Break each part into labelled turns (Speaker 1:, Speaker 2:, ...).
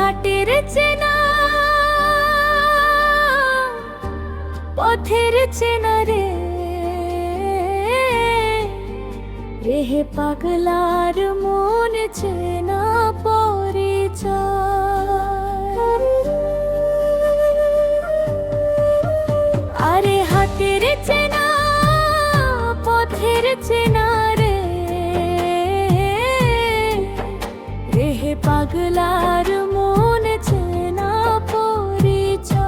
Speaker 1: হাটের চেনা পথের চেনা রে রেহে পাগলার মন চেনা পরিচয়। আরে হাটের চেনা পথের চেনা রে রেহে পাগলার মন চেনা পরিচয়।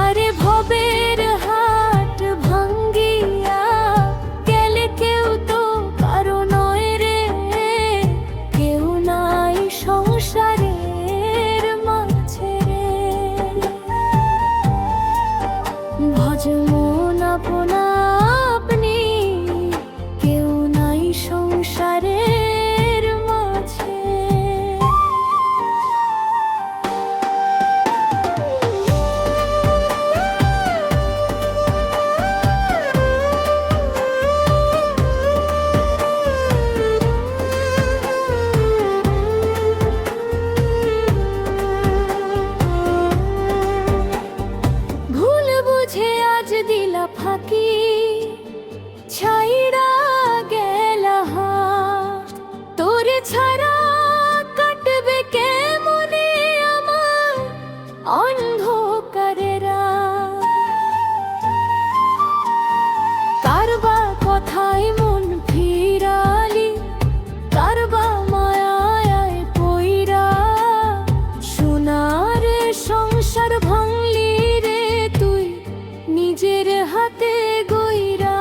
Speaker 1: আরে ভবের হাট ভাঙ্গিয়া গেলে কেউ তো কারো নয় রে, কেউ নাই সংসারের মাঝে রে। ভজ মন আপনা আপনি, কেউ নাই সংসারের মাঝে। ভুল বুঝে আজ দিলা ফাঁকি, ছাইড়া গেলা হাত। তোরে ছাড়া কাটবে কেমনে আমার অন্ধকারের রাত। কারবা কথায় মন ফিরালি, কারবা মায়ায় পইরা সোনার সংসার ভাঙলি রে তুই নিজের হাতে গইরা।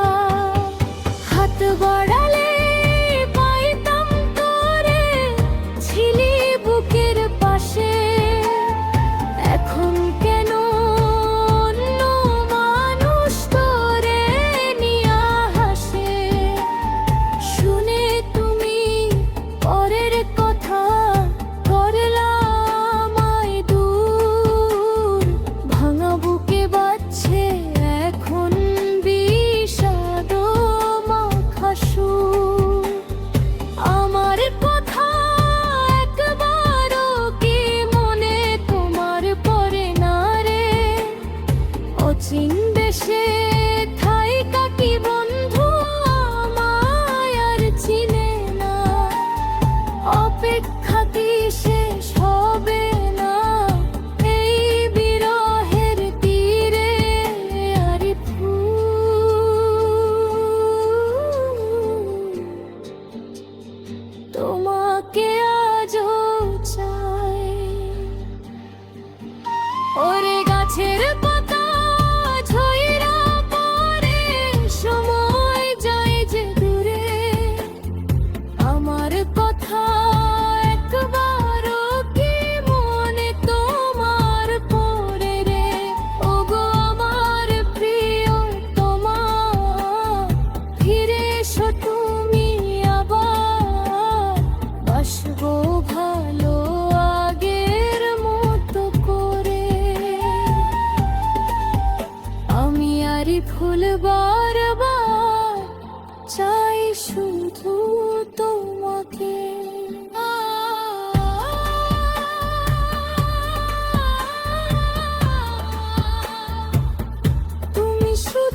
Speaker 1: হাত বাড়ালে পাইতাম তোরে, ছিলি বুকের পাশে। এখন কেন অন্য মানুষ তোরে নিয়া হাসে। শুনে তুমি পরের কথা করলাম আমায় দূর। ভাঙা বুকে বাজছে এখন বিষাদ মাখা সুর। আমার কথা একবারও কি মনে তোমার পড়ে না রে? অচিন দেশে থাইকা কি বন্ধু আমায় আর চিনে না? অপেক্ষা কি শেষ হবে না এই বিরহের তীরে? আরে ফুল, তোমাকে আজও চাই। ওরে গাছের পাতা ঝইরা পড়ে, সময় যায় যে দূরে। আমার কথা একবারও কি মনে তোমার পড়ে রে? ওগো আমার প্রিয় তোমা, ফিরে এসো তুমি আবার। বাসবো ভালো আগের মতো করে। আমি আরি ফুল বারবার চাই শুধু তোমাকে। তুমি শুধু